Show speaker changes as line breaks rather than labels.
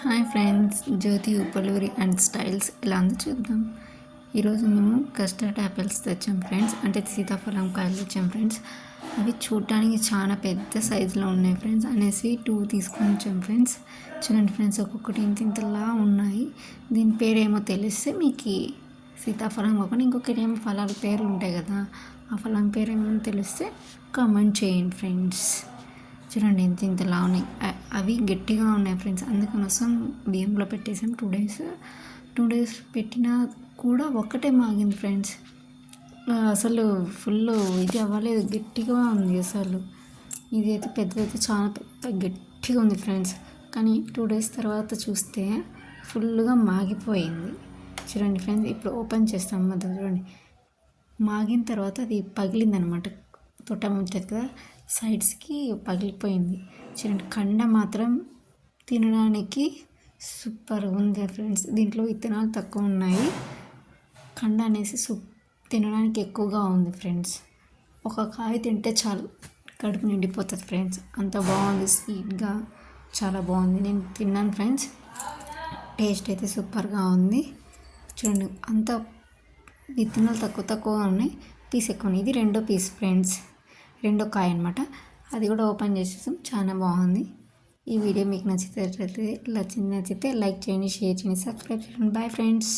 Hi friends, Jyothi Upaluri and styles ఎలా ఉందో చూద్దాం. ఈరోజు మేము కస్టర్డ్ యాపిల్స్ తెచ్చాం ఫ్రెండ్స్, అంటే సీతాఫలం కాయలు తెచ్చాం ఫ్రెండ్స్. అవి చూడటానికి చాలా పెద్ద సైజులో ఉన్నాయి ఫ్రెండ్స్ అనేసి 2 తీసుకొని వచ్చాం ఫ్రెండ్స్. చూడండి ఫ్రెండ్స్, ఒక్కొక్కటి ఇంతలా ఉన్నాయి. దీని పేరేమో తెలిస్తే మీకు సీతాఫలం కాకుండా ఇంకొకటి ఏమో ఫలాల పేర్లు ఉంటాయి కదా, ఆ ఫలం పేరు ఏమో తెలిస్తే కామెంట్ చేయండి ఫ్రెండ్స్. చూడండి ఇంతలా ఉన్నాయి. అవి గట్టిగా ఉన్నాయి ఫ్రెండ్స్, అందుకోసం బియ్యంలో పెట్టేసాం 2 డేస్ పెట్టినా కూడా ఒక్కటే మాగింది ఫ్రెండ్స్. అసలు ఫుల్ ఇది అవ్వలేదు, గట్టిగా ఉంది అసలు. ఇది అయితే పెద్దదైతే చాలా పెద్ద గట్టిగా ఉంది ఫ్రెండ్స్, కానీ 2 డేస్ తర్వాత చూస్తే ఫుల్గా మాగిపోయింది. చూడండి ఫ్రెండ్స్, ఇప్పుడు ఓపెన్ చేస్తాం మొదలు. చూడండి, మాగిన తర్వాత అది పగిలిందనమాట. తొట్ట ఉంటుంది కదా, సైడ్స్కి పగిలిపోయింది. చూడండి, కండ మాత్రం తినడానికి సూపర్ ఉంది ఫ్రెండ్స్. దీంట్లో విత్తనాలు తక్కువ ఉన్నాయి, కండ అనేసి తినడానికి ఎక్కువగా ఉంది ఫ్రెండ్స్. ఒక కాయ తింటే చాలు, కడుపు నిండిపోతుంది ఫ్రెండ్స్. అంత బాగుంది, స్వీట్గా చాలా బాగుంది. నేను తిన్నాను ఫ్రెండ్స్, టేస్ట్ అయితే సూపర్గా ఉంది. చూడండి, అంత విత్తనాలు తక్కువగా ఉన్నాయి, పీస్ ఎక్కువ ఉన్నాయి. ఇది 2వ పీస్ ఫ్రెండ్స్, 2వ కాయ అనమాట. అది కూడా ఓపెన్ చేసేసాం, చాలా బాగుంది. ఈ వీడియో మీకు నచ్చితే లైక్ చేయండి, షేర్ చేయండి, సబ్స్క్రైబ్ చేయండి. Bye friends.